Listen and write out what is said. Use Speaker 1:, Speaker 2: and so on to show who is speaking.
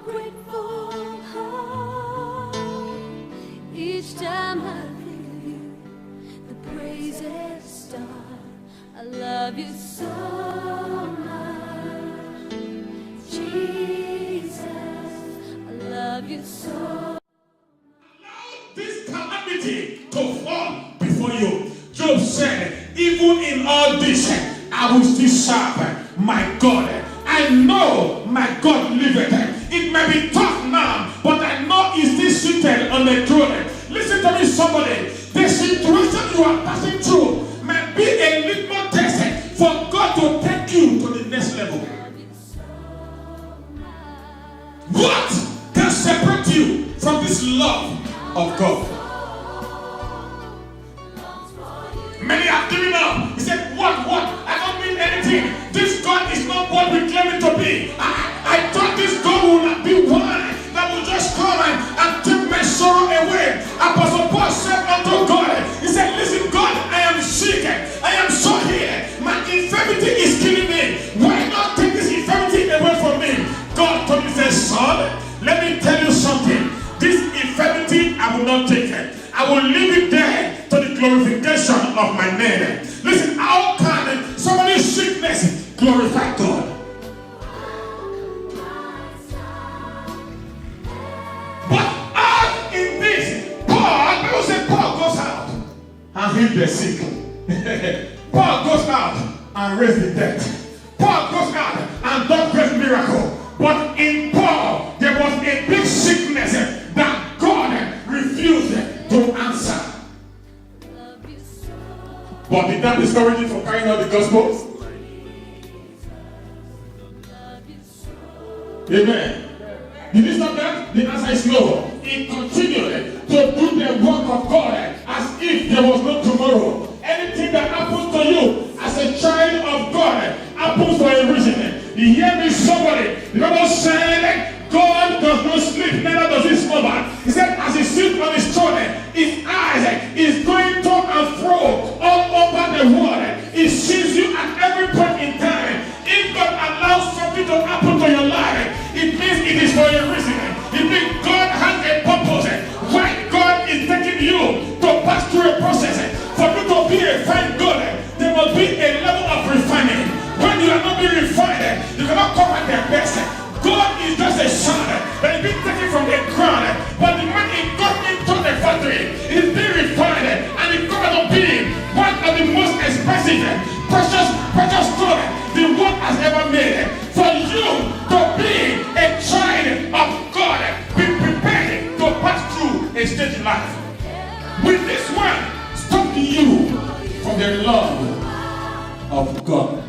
Speaker 1: grateful heart. Each time I think of you, the praises start. I love you so much, Jesus. I love you so.
Speaker 2: Allow this calamity to fall before you. Job said, even in all this, I will still serve my God. I know my God liveth. It may be tough now, but I know he's still seated on the throne. Listen to me, somebody. The situation you are passing through may be a little test for God to take you to the next level. What can separate you from this love of God? Many have given up. He said, what? I don't mean anything. This God is not what we claim it to be. I thought this God would not be one that will just come and take my sorrow away. Apostle Paul said unto God, he said, listen, God, I am sick. I am so here. My infirmity is killing me. Why not take this infirmity away from me? God told me, said, son, let me tell you something. This infirmity, I will not take it. I will leave it there to the glorification of my name. Listen, how can somebody's sickness glorify God? But as in this, Bible said Paul goes out and heals the sick. Paul goes out and raises the dead. Paul goes out and does great miracle. But in Paul, there was a big sickness that God refused to answer. But did that discourage him from carrying out the gospel? Amen. Did he stop that? The answer is no. He continued to do the work of God as if there was no tomorrow. Anything that happens to you as a child of God happens for a reason. You hear me, somebody? The Bible said God does not sleep, neither does he slumber. He said, as he sits on his throne, his eyes is going to and fro all over the world. He sees you at every point in time. If God allows something to happen to your life, it means it is for a reason. It means God has a purpose. Why God is taking you to pass through a process. For you to be a fine God, there must be a level of refining. When you are not being refined, you cannot come at the best. God is just a son that is being taken from the ground. But the man he got into the factory is being refined and he comes to be one of the most expensive, precious stone the world has ever made. For you to be a child of God, be prepared to pass through a stage in life. Will this one stop you from the love of God?